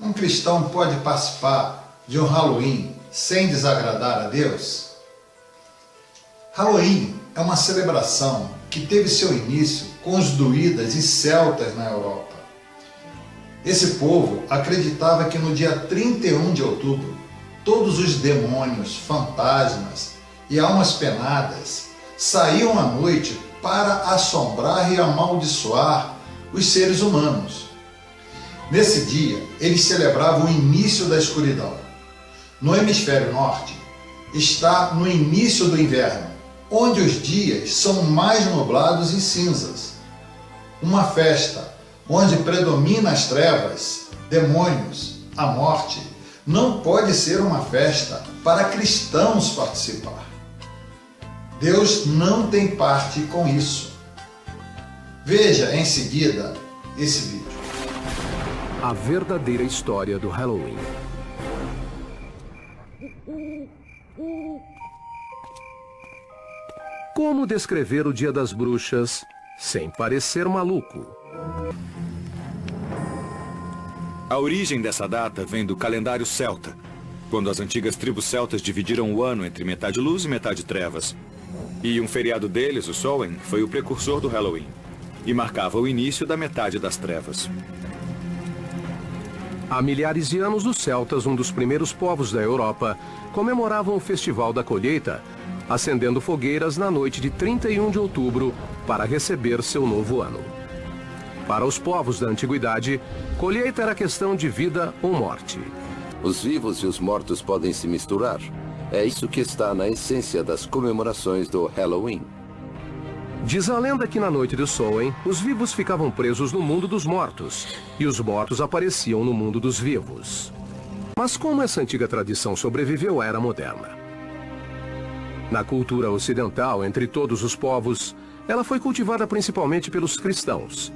Um cristão pode participar de um Halloween sem desagradar a Deus? Halloween é uma celebração que teve seu início com os druidas e celtas na Europa. Esse povo acreditava que no dia 31 de outubro, todos os demônios, fantasmas e almas penadas saíam à noite para assombrar e amaldiçoar os seres humanos. Nesse dia, eles celebravam o início da escuridão. No hemisfério norte, está no início do inverno, onde os dias são mais nublados e cinzas. Uma festa onde predomina as trevas, demônios, a morte, não pode ser uma festa para cristãos participar. Deus não tem parte com isso. Veja em seguida esse vídeo. A verdadeira história do Halloween. Como descrever o Dia das Bruxas sem parecer maluco? A origem dessa data vem do calendário celta, quando as antigas tribos celtas dividiram o ano entre metade luz e metade trevas. E um feriado deles, o Samhain, foi o precursor do Halloween, e marcava o início da metade das trevas. Há milhares de anos, os celtas, um dos primeiros povos da Europa, comemoravam o Festival da Colheita, acendendo fogueiras na noite de 31 de outubro para receber seu novo ano. Para os povos da antiguidade, colheita era questão de vida ou morte. Os vivos e os mortos podem se misturar. É isso que está na essência das comemorações do Halloween. Diz a lenda que na noite do Samhain, os vivos ficavam presos no mundo dos mortos e os mortos apareciam no mundo dos vivos. Mas como essa antiga tradição sobreviveu à era moderna? Na cultura ocidental, entre todos os povos, ela foi cultivada principalmente pelos cristãos.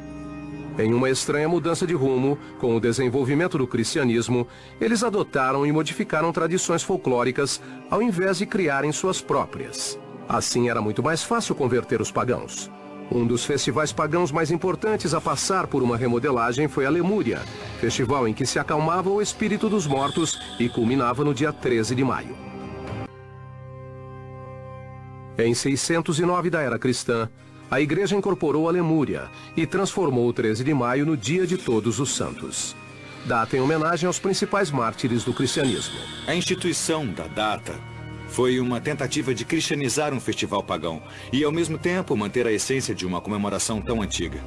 Em uma estranha mudança de rumo, com o desenvolvimento do cristianismo, eles adotaram e modificaram tradições folclóricas ao invés de criarem suas próprias. Assim era muito mais fácil converter os pagãos. Um dos festivais pagãos mais importantes a passar por uma remodelagem foi a Lemúria, festival em que se acalmava o espírito dos mortos e culminava no dia 13 de maio. Em 609 da era cristã, a Igreja incorporou a Lemúria e transformou o 13 de maio no Dia de Todos os Santos. Data em homenagem aos principais mártires do cristianismo. A instituição da data foi uma tentativa de cristianizar um festival pagão e, ao mesmo tempo, manter a essência de uma comemoração tão antiga.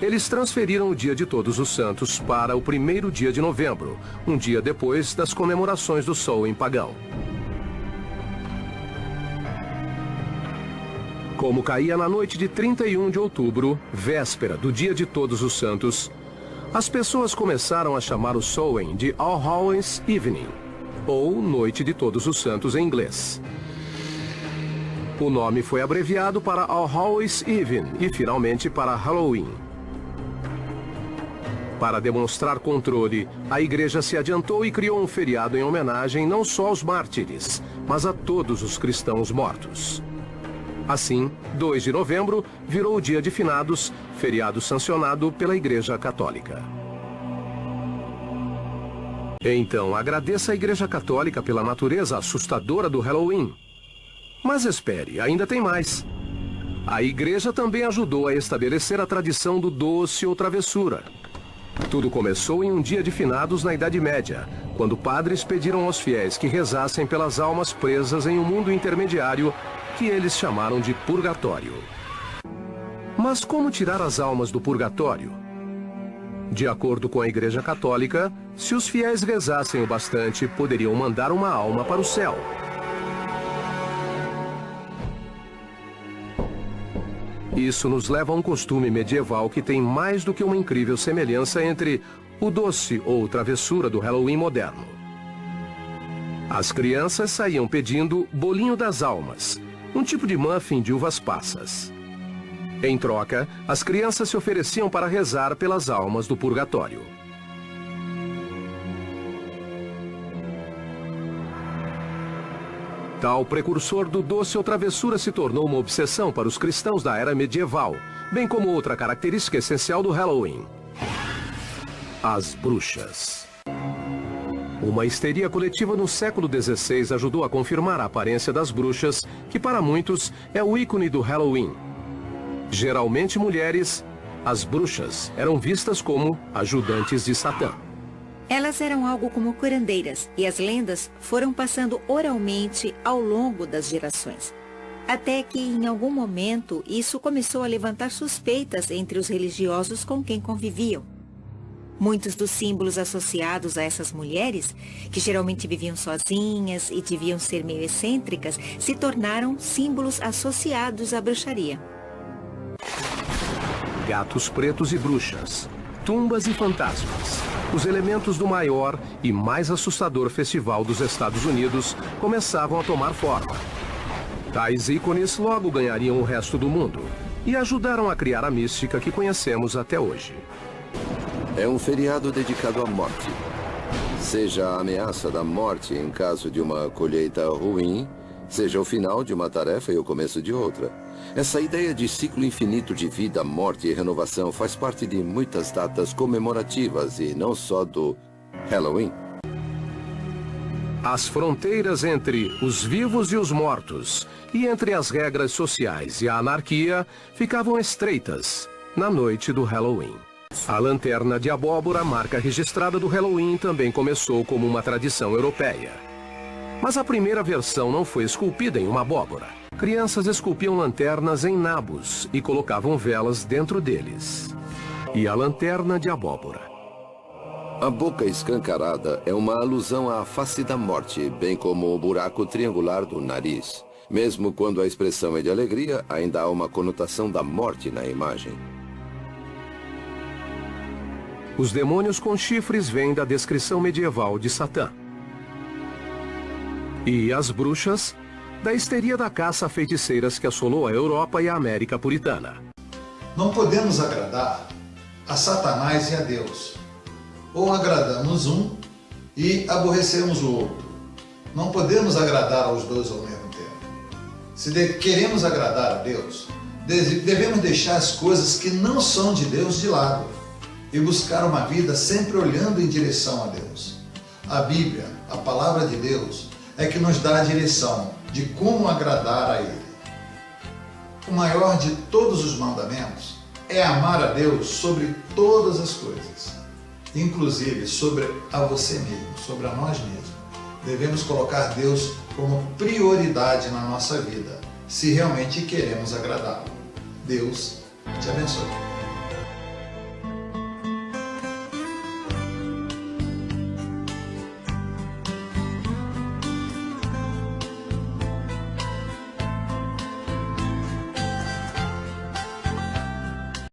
Eles transferiram o Dia de Todos os Santos para o primeiro dia de novembro, um dia depois das comemorações do Samhain pagão. Como caía na noite de 31 de outubro, véspera do Dia de Todos os Santos, as pessoas começaram a chamar o Samhain de All Hallows Evening, ou Noite de Todos os Santos em inglês. O nome foi abreviado para All Hallows Eve e finalmente para Halloween. Para demonstrar controle, a igreja se adiantou e criou um feriado em homenagem não só aos mártires, mas a todos os cristãos mortos. Assim, 2 de novembro virou o Dia de Finados, feriado sancionado pela Igreja Católica. Então, agradeça à Igreja Católica pela natureza assustadora do Halloween. Mas espere, ainda tem mais. A Igreja também ajudou a estabelecer a tradição do doce ou travessura. Tudo começou em um dia de finados na Idade Média, quando padres pediram aos fiéis que rezassem pelas almas presas em um mundo intermediário que eles chamaram de purgatório. Mas como tirar as almas do purgatório? De acordo com a Igreja Católica, se os fiéis rezassem o bastante, poderiam mandar uma alma para o céu. Isso nos leva a um costume medieval que tem mais do que uma incrível semelhança entre o doce ou travessura do Halloween moderno. As crianças saíam pedindo bolinho das almas, um tipo de muffin de uvas passas. Em troca, as crianças se ofereciam para rezar pelas almas do purgatório. Tal precursor do doce ou travessura se tornou uma obsessão para os cristãos da era medieval, bem como outra característica essencial do Halloween: as bruxas. Uma histeria coletiva no século XVI ajudou a confirmar a aparência das bruxas, que para muitos é o ícone do Halloween. Geralmente mulheres, as bruxas eram vistas como ajudantes de Satã. Elas eram algo como curandeiras, e as lendas foram passando oralmente ao longo das gerações. Até que, em algum momento, isso começou a levantar suspeitas entre os religiosos com quem conviviam. Muitos dos símbolos associados a essas mulheres, que geralmente viviam sozinhas e deviam ser meio excêntricas, se tornaram símbolos associados à bruxaria. Gatos pretos e bruxas, tumbas e fantasmas. Os elementos do maior e mais assustador festival dos Estados Unidos começavam a tomar forma. Tais ícones logo ganhariam o resto do mundo e ajudaram a criar a mística que conhecemos até hoje. É um feriado dedicado à morte. Seja a ameaça da morte em caso de uma colheita ruim, seja o final de uma tarefa e o começo de outra. Essa ideia de ciclo infinito de vida, morte e renovação faz parte de muitas datas comemorativas e não só do Halloween. As fronteiras entre os vivos e os mortos, e entre as regras sociais e a anarquia, ficavam estreitas na noite do Halloween. A lanterna de abóbora, marca registrada do Halloween, também começou como uma tradição europeia. Mas a primeira versão não foi esculpida em uma abóbora. Crianças esculpiam lanternas em nabos e colocavam velas dentro deles. E a lanterna de abóbora. A boca escancarada é uma alusão à face da morte, bem como o buraco triangular do nariz. Mesmo quando a expressão é de alegria, ainda há uma conotação da morte na imagem. Os demônios com chifres vêm da descrição medieval de Satã. E as bruxas, da histeria da caça a feiticeiras que assolou a Europa e a América puritana. Não podemos agradar a Satanás e a Deus. Ou agradamos um e aborrecemos o outro. Não podemos agradar aos dois ao mesmo tempo. Se queremos agradar a Deus, devemos deixar as coisas que não são de Deus de lado e buscar uma vida sempre olhando em direção a Deus. A Bíblia, a palavra de Deus, é que nos dá a direção de como agradar a Ele. O maior de todos os mandamentos é amar a Deus sobre todas as coisas, inclusive sobre a você mesmo, sobre a nós mesmos. Devemos colocar Deus como prioridade na nossa vida, se realmente queremos agradá-lo. Deus te abençoe.